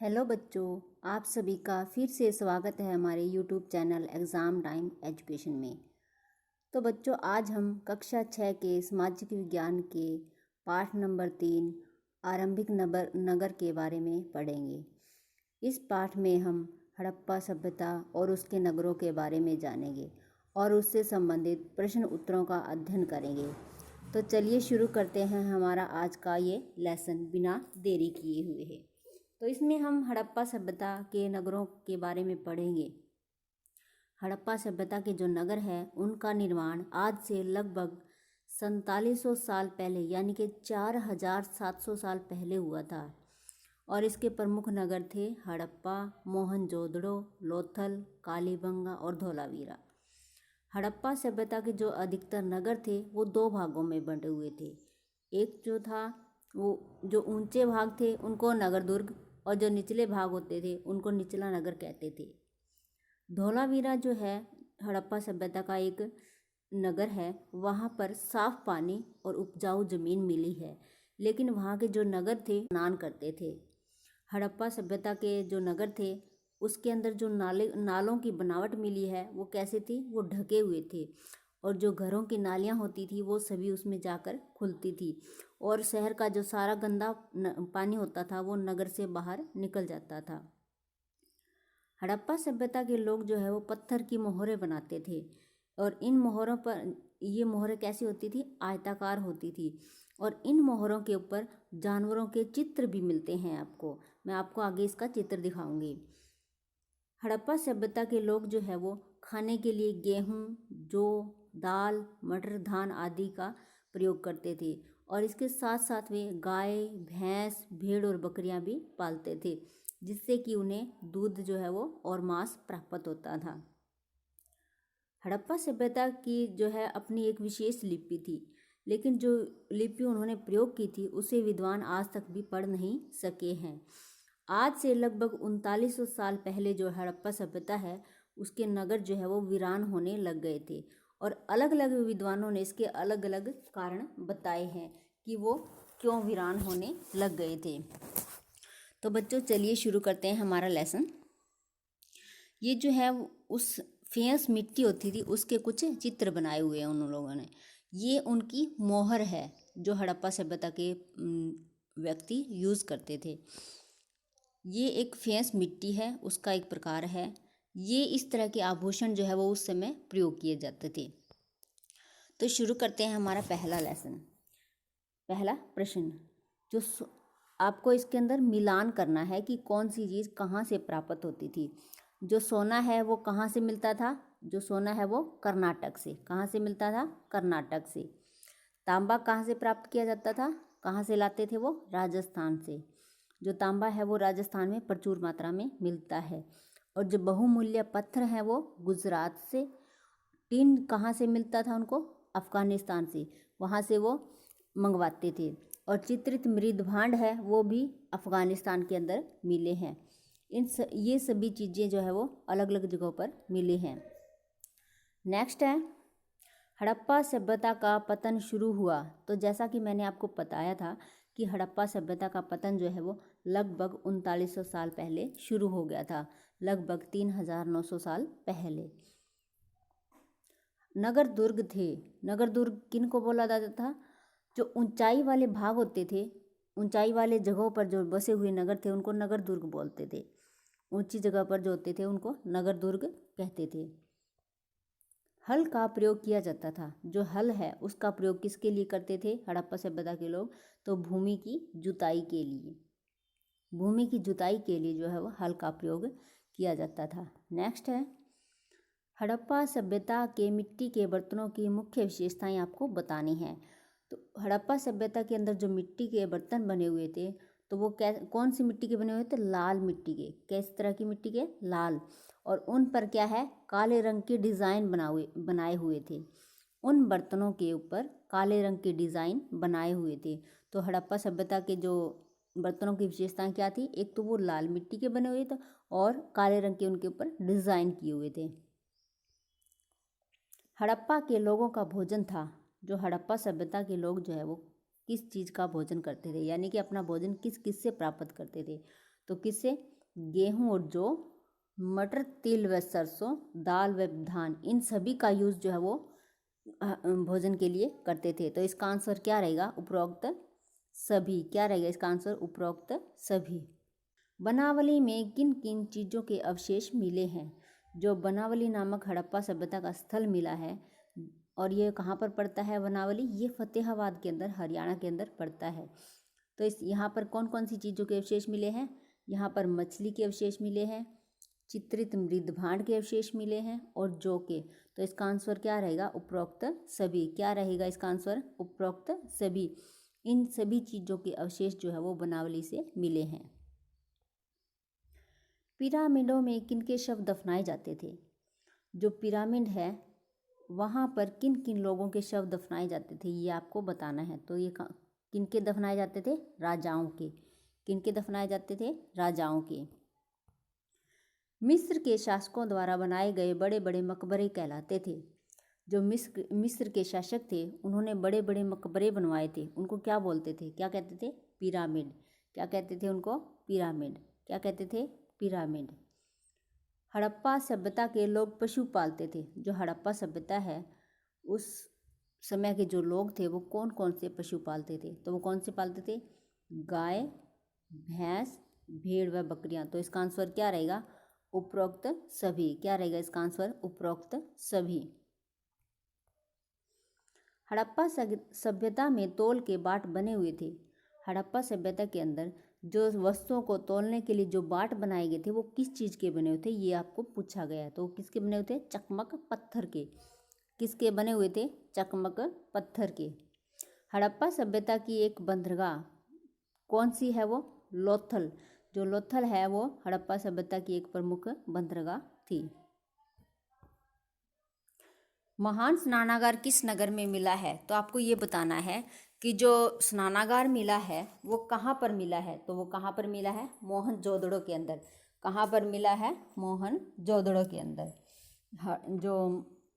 Hello बच्चों, आप सभी का फिर से स्वागत है हमारे YouTube channel exam time education में। तो बच्चों, आज हम कक्षा 6 के सामाजिक विज्ञान के पाठ नंबर 3 आरंभिक नगर के बारे में पढ़ेंगे। इस पाठ में हम हड़प्पा सभ्यता और उसके नगरों के बारे में जानेंगे और उससे संबंधित प्रश्न उत्तरों का अध्ययन करेंगे। तो चलिए शुरू करते हैं हमारा आज का ये लेसन बिना देरी किए हुए है। तो इसमें हम हड़प्पा सभ्यता के नगरों के बारे में पढ़ेंगे। हड़प्पा सभ्यता के जो नगर है उनका निर्माण आज से लगभग 4700 साल पहले यानी कि 4700 साल पहले हुआ था और इसके प्रमुख नगर थे हड़प्पा, मोहनजोदड़ो, लोथल, कालीबंगा और धोलावीरा। हड़प्पा सभ्यता के जो अधिकतर नगर थे वो दो भागों में बंटे हुए थे। एक जो था वो जो ऊंचे भाग थे उनको नगर दुर्ग और जो निचले भाग होते थे उनको निचला नगर कहते थे। धोलावीरा जो है हड़प्पा सभ्यता का एक नगर है। वहाँ पर साफ पानी और उपजाऊ जमीन मिली है, लेकिन वहाँ के जो नगर थे स्नान करते थे। हड़प्पा सभ्यता के जो नगर थे उसके अंदर जो नालों की बनावट मिली है वो कैसे थी, वो ढके हुए थे और जो घरों की नालियाँ होती थी वो सभी उसमें जाकर खुलती थी और शहर का जो सारा गंदा पानी होता था वो नगर से बाहर निकल जाता था। हड़प्पा सभ्यता के लोग जो है वो पत्थर की मोहरें बनाते थे और इन मोहरों पर ये मोहरें कैसी होती थी, आयताकार होती थी और इन मोहरों के ऊपर जानवरों के चित्र भी मिलते हैं। मैं आपको आगे इसका चित्र दिखाऊंगी। हड़प्पा सभ्यता के लोग जो है वो खाने के लिए गेहूँ, जौ, दाल, मटर, धान आदि का प्रयोग करते थे और इसके साथ साथ वे गाय, भैंस, भेड़ और बकरियां भी पालते थे, जिससे कि उन्हें दूध जो है वो और मांस प्राप्त होता था। हड़प्पा सभ्यता की जो है अपनी एक विशेष लिपि थी, लेकिन जो लिपि उन्होंने प्रयोग की थी उसे विद्वान आज तक भी पढ़ नहीं सके हैं। आज से लगभग 3900 साल पहले जो हड़प्पा सभ्यता है उसके नगर जो है वो वीरान होने लग गए थे और अलग अलग विद्वानों ने इसके अलग अलग कारण बताए हैं कि वो क्यों वीरान होने लग गए थे। तो बच्चों चलिए शुरू करते हैं हमारा लेसन। ये जो है उस फेमस मिट्टी होती थी उसके कुछ चित्र बनाए हुए हैं उन लोगों ने। ये उनकी मोहर है जो हड़प्पा सभ्यता के व्यक्ति यूज़ करते थे। ये एक फेमस मिट्टी है, उसका एक प्रकार है। ये इस तरह के आभूषण जो है वो उस समय प्रयोग किए जाते थे। तो शुरू करते हैं हमारा पहला लेसन। पहला प्रश्न जो आपको इसके अंदर मिलान करना है कि कौन सी चीज़ कहाँ से प्राप्त होती थी। जो सोना है वो कहाँ से मिलता था, जो सोना है वो कर्नाटक से। कहाँ से मिलता था, कर्नाटक से। तांबा कहाँ से प्राप्त किया जाता था, कहाँ से लाते थे वो, राजस्थान से। जो तांबा है वो राजस्थान में प्रचुर मात्रा में मिलता है। और जो बहुमूल्य पत्थर हैं वो गुजरात से। टिन कहाँ से मिलता था उनको, अफ़गानिस्तान से, वहाँ से वो मंगवाते थे। और चित्रित मृद भांड है वो भी अफ़गानिस्तान के अंदर मिले हैं। ये सभी चीज़ें जो है वो अलग अलग जगहों पर मिली हैं। नेक्स्ट है हड़प्पा सभ्यता का पतन शुरू हुआ। तो जैसा कि मैंने आपको बताया था कि हड़प्पा सभ्यता का पतन जो है वो लगभग 3900 साल पहले शुरू हो गया था, लगभग 3900 साल पहले। नगर दुर्ग थे। नगर दुर्ग किन को बोला जाता था, जो ऊंचाई वाले भाग होते थे, ऊंचाई वाले जगहों पर जो बसे हुए नगर थे उनको नगर दुर्ग बोलते थे। ऊंची जगह पर जो होते थे उनको नगर दुर्ग कहते थे। हल का प्रयोग किया जाता था। जो हल है उसका प्रयोग किसके लिए करते थे हड़प्पा सभ्यता के लोग, तो भूमि की जुताई के लिए। भूमि की जुताई के लिए जो है वो हल का प्रयोग किया जाता था। नेक्स्ट है हड़प्पा सभ्यता के मिट्टी के बर्तनों की मुख्य विशेषताएं आपको बतानी है। तो हड़प्पा सभ्यता के अंदर जो मिट्टी के बर्तन बने हुए थे तो वो कौन सी मिट्टी के बने हुए थे, लाल मिट्टी के। किस तरह की मिट्टी के, लाल। और उन पर क्या है, काले रंग के डिज़ाइन बनाए हुए थे। उन बर्तनों के ऊपर काले रंग के डिज़ाइन बनाए हुए थे। तो हड़प्पा सभ्यता के जो बर्तनों की विशेषताएं क्या थी, एक तो वो लाल मिट्टी के बने हुए थे और काले रंग के उनके ऊपर डिज़ाइन किए हुए थे। हड़प्पा के लोगों का भोजन था। जो हड़प्पा सभ्यता के लोग जो है वो किस चीज़ का भोजन करते थे, यानी कि अपना भोजन किस किस से प्राप्त करते थे। तो किससे? गेहूँ और जौ, मटर, तिल व सरसों, दाल व धान, इन सभी का यूज़ जो है वो भोजन के लिए करते थे। तो इसका आंसर क्या रहेगा? उपरोक्त सभी। क्या रहेगा इसका आंसर? उपरोक्त सभी। बनावली में किन किन चीज़ों के अवशेष मिले हैं? जो बनावली नामक हड़प्पा सभ्यता का स्थल मिला है, और ये कहाँ पर पड़ता है बनावली? ये फतेहाबाद के अंदर, हरियाणा के अंदर पड़ता है। तो इस यहाँ पर कौन कौन सी चीज़ों के अवशेष मिले हैं? यहाँ पर मछली के अवशेष मिले हैं, चित्रित मृद भांड के अवशेष मिले हैं, और जौ के। तो इसका आंसर क्या रहेगा? उपरोक्त सभी। क्या रहेगा इसका आंसर? उपरोक्त सभी। इन सभी चीज़ों के अवशेष जो है वो बनावली से मिले हैं। पिरामिडों में किनके शव दफनाए जाते थे? जो पिरामिड है वहाँ पर किन किन लोगों के शव दफनाए जाते थे, ये आपको बताना है। तो ये किनके दफनाए जाते थे? राजाओं के। किनके दफनाए जाते थे? राजाओं के। मिस्र के शासकों द्वारा बनाए गए बड़े बड़े मकबरे कहलाते थे। जो मिस्र के शासक थे उन्होंने बड़े बड़े मकबरे बनवाए थे, उनको क्या बोलते थे? क्या कहते थे? पिरामिड। क्या कहते थे उनको? पिरामिड। क्या कहते थे? पिरामिड। हड़प्पा सभ्यता के लोग पशु पालते थे। जो हड़प्पा सभ्यता है उस समय के जो लोग थे वो कौन कौन से पशु पालते थे? तो वो कौन से पालते थे? गाय, भैंस, भेड़ व बकरियां। तो इसका आंसर क्या रहेगा? उपरोक्त सभी। क्या रहेगा इसका आंसर? उपरोक्त सभी। हड़प्पा सभ्यता में तौल के बाट बने हुए थे। हड़प्पा सभ्यता के अंदर जो वस्तुओं को तौलने के लिए जो बाट बनाए गए थे वो किस चीज़ के बने हुए थे, ये आपको पूछा गया है। तो किसके बने हुए थे? चकमक पत्थर के। किसके बने हुए थे? चकमक पत्थर के। हड़प्पा सभ्यता की एक बंदरगाह कौन सी है? वो लोथल। जो लोथल है वो हड़प्पा सभ्यता की एक प्रमुख बंदरगाह थी। महान स्नानागार किस नगर में मिला है? तो आपको ये बताना है कि जो स्नानागार मिला है वो कहाँ पर मिला है। तो वो कहाँ पर मिला है? मोहनजोदड़ो के अंदर। कहाँ पर मिला है? मोहनजोदड़ो के अंदर। जो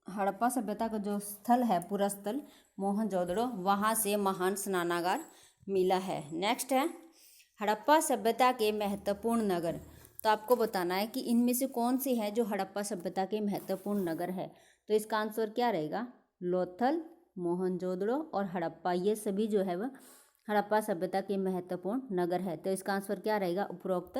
हड़प्पा सभ्यता का जो स्थल है, पूरा स्थल मोहनजोदड़ो, वहाँ से महान स्नानागार मिला है। नेक्स्ट है हड़प्पा सभ्यता के महत्वपूर्ण नगर। तो आपको बताना है कि इनमें से कौन से हैं जो हड़प्पा सभ्यता के महत्वपूर्ण नगर है। तो इसका आंसर क्या रहेगा? लोथल, मोहनजोदड़ो और हड़प्पा, ये सभी जो है वह हड़प्पा सभ्यता के महत्वपूर्ण नगर है। तो इसका आंसर क्या रहेगा? उपरोक्त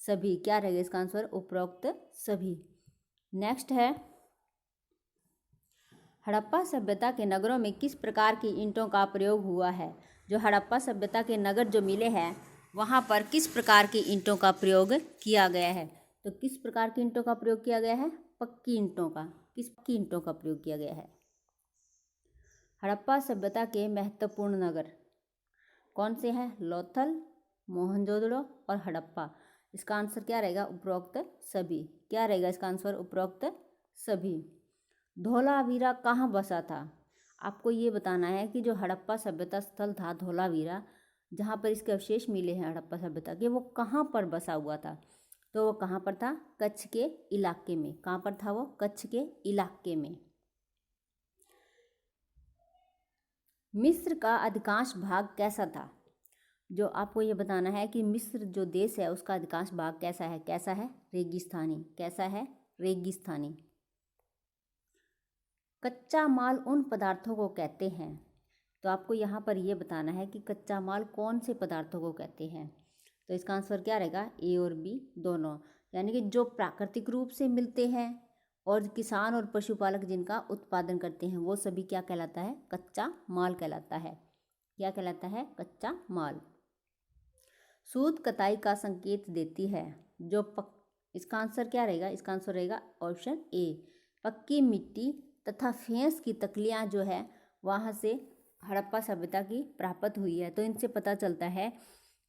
सभी। क्या रहेगा इसका आंसर? उपरोक्त सभी। नेक्स्ट है हड़प्पा सभ्यता के नगरों में किस प्रकार की ईंटों का प्रयोग हुआ है? जो हड़प्पा सभ्यता के नगर जो मिले हैं वहाँ पर किस प्रकार की ईंटों का प्रयोग किया गया है? तो किस प्रकार की ईंटों का प्रयोग किया गया है? पक्की ईंटों का। किस पक्की ईंटों का प्रयोग किया गया है? हड़प्पा सभ्यता के महत्वपूर्ण नगर कौन से हैं? लोथल, मोहनजोदड़ो और हड़प्पा। इसका आंसर क्या रहेगा? उपरोक्त सभी। क्या रहेगा इसका आंसर? उपरोक्त सभी। धोलावीरा कहाँ बसा था? आपको ये बताना है कि जो हड़प्पा सभ्यता स्थल था धोलावीरा, जहाँ पर इसके अवशेष मिले हैं हड़प्पा सभ्यता के, वो कहाँ पर बसा हुआ था? तो वो कहाँ पर था? कच्छ के इलाके में। कहाँ पर था वो? कच्छ के इलाके में। मिस्र का अधिकांश भाग कैसा था? जो आपको ये बताना है कि मिस्र जो देश है उसका अधिकांश भाग कैसा है? कैसा है? रेगिस्तानी। कैसा है? रेगिस्तानी। कच्चा माल उन पदार्थों को कहते हैं। तो आपको यहाँ पर ये बताना है कि कच्चा माल कौन से पदार्थों को कहते हैं। तो इसका आंसर क्या रहेगा? ए और बी दोनों। यानी कि जो प्राकृतिक रूप से मिलते हैं और किसान और पशुपालक जिनका उत्पादन करते हैं वो सभी क्या कहलाता है? कच्चा माल कहलाता है। क्या कहलाता है? कच्चा माल। सूत कताई का संकेत देती है। इसका आंसर क्या रहेगा? इसका आंसर रहेगा ऑप्शन ए, पक्की मिट्टी तथा फेंस की तकलियाँ जो है वहाँ से हड़प्पा सभ्यता की प्राप्त हुई है। तो इनसे पता चलता है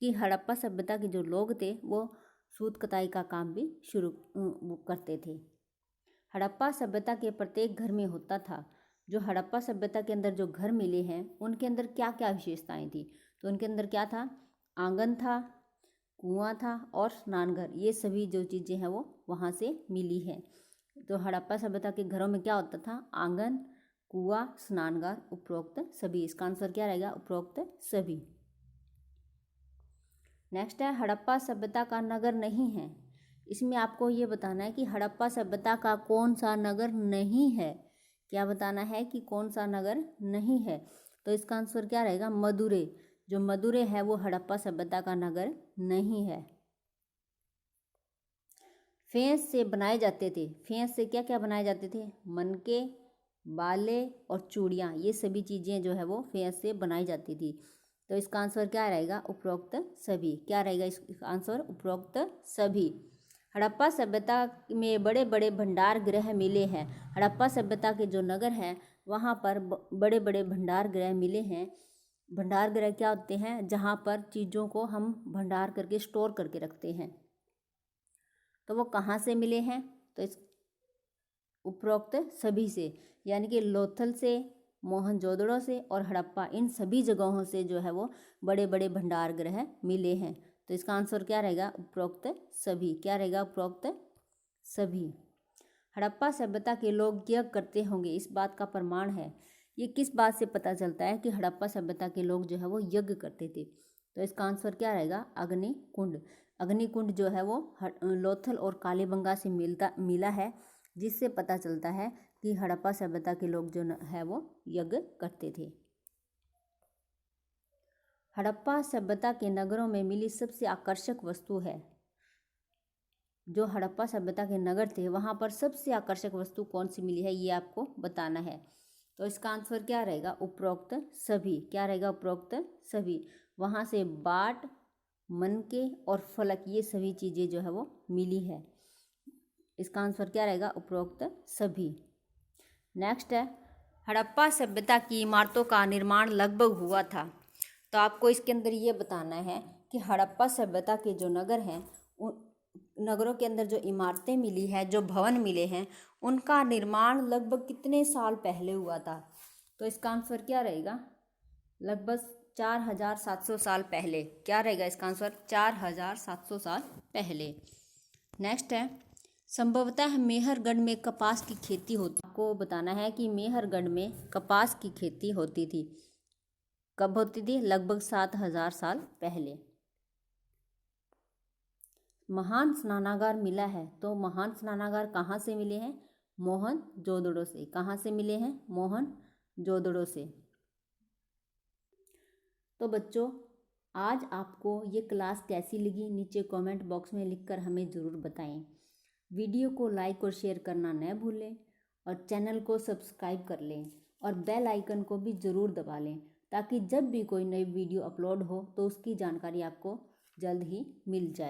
कि हड़प्पा सभ्यता के जो लोग थे वो सूत कताई का काम भी शुरू करते थे। हड़प्पा सभ्यता के प्रत्येक घर में होता था। जो हड़प्पा सभ्यता के अंदर जो घर मिले हैं उनके अंदर क्या क्या विशेषताएं थी? तो उनके अंदर क्या था? आंगन था, कुआं था और स्नानघर। ये सभी जो चीज़ें हैं वो वहाँ से मिली हैं। तो हड़प्पा सभ्यता के घरों में क्या होता था? आंगन, कुआं, स्नानघर, उपरोक्त सभी। इसका आंसर क्या रहेगा? उपरोक्त सभी। नेक्स्ट है हड़प्पा सभ्यता का नगर नहीं है। इसमें आपको ये बताना है कि हड़प्पा सभ्यता का कौन सा नगर नहीं है। क्या बताना है कि कौन सा नगर नहीं है। तो इसका आंसर क्या रहेगा, मदुरै। जो मदुरै है वो हड़प्पा सभ्यता का नगर नहीं है। फेंस से बनाए जाते थे, फेंस से क्या क्या बनाए जाते थे, मनके, बाले और चूड़ियाँ, ये सभी चीज़ें जो है वो फेंस से बनाई जाती थी। तो इसका आंसर क्या रहेगा, उपरोक्त सभी। क्या रहेगा इसका आंसर, उपरोक्त सभी। हड़प्पा सभ्यता में बड़े बड़े भंडार गृह मिले हैं। हड़प्पा सभ्यता के जो नगर हैं वहाँ पर बड़े बड़े भंडार गृह मिले हैं। भंडार गृह क्या होते हैं, जहाँ पर चीज़ों को हम भंडार करके स्टोर करके रखते हैं। तो वो कहाँ से मिले हैं, तो इस उपरोक्त सभी से, यानी कि लोथल से, मोहनजोदड़ो से और हड़प्पा, इन सभी जगहों से जो है वो बड़े बड़े भंडार गृह मिले हैं। तो इसका आंसर क्या रहेगा, उपरोक्त सभी। क्या रहेगा, उपरोक्त सभी। हड़प्पा सभ्यता के लोग यज्ञ करते होंगे, इस बात का प्रमाण है। ये किस बात से पता चलता है कि हड़प्पा सभ्यता के लोग जो है वो यज्ञ करते थे। तो इसका आंसर क्या रहेगा, अग्निकुंड। अग्निकुंड जो है वो लोथल और कालीबंगा से मिला है, जिससे पता चलता है कि हड़प्पा सभ्यता के लोग जो है वो यज्ञ करते थे। हड़प्पा सभ्यता के नगरों में मिली सबसे आकर्षक वस्तु है। जो हड़प्पा सभ्यता के नगर थे वहाँ पर सबसे आकर्षक वस्तु कौन सी मिली है, ये आपको बताना है। तो इसका आंसर क्या रहेगा, उपरोक्त सभी। क्या रहेगा, उपरोक्त सभी। वहाँ से बाट, मनके और फलक, ये सभी चीज़ें जो है वो मिली है। इसका आंसर क्या रहेगा, उपरोक्त सभी। नेक्स्ट है, हड़प्पा सभ्यता की इमारतों का निर्माण लगभग हुआ था। तो आपको इसके अंदर ये बताना है कि हड़प्पा सभ्यता के जो नगर हैं, उन नगरों के अंदर जो इमारतें मिली है, जो भवन मिले हैं, उनका निर्माण लगभग कितने साल पहले हुआ था। तो इसका आंसर क्या रहेगा, लगभग 4700 साल पहले। क्या रहेगा इसका आंसर, 4700 साल पहले। नेक्स्ट है, संभवतः मेहरगढ़ में कपास की खेती होती। आपको बताना है कि मेहरगढ़ में कपास की खेती होती थी। कब होती थी, लगभग 7000 साल पहले। महान स्नानागार मिला है। तो महान स्नानागार कहाँ से मिले हैं, मोहनजोदड़ो से। कहाँ से मिले हैं, मोहनजोदड़ो से। तो बच्चों, आज आपको ये क्लास कैसी लगी, नीचे कमेंट बॉक्स में लिखकर हमें ज़रूर बताएं। वीडियो को लाइक और शेयर करना न भूलें और चैनल को सब्सक्राइब कर लें और बेल आइकन को भी ज़रूर दबा लें, ताकि जब भी कोई नई वीडियो अपलोड हो तो उसकी जानकारी आपको जल्द ही मिल जाए।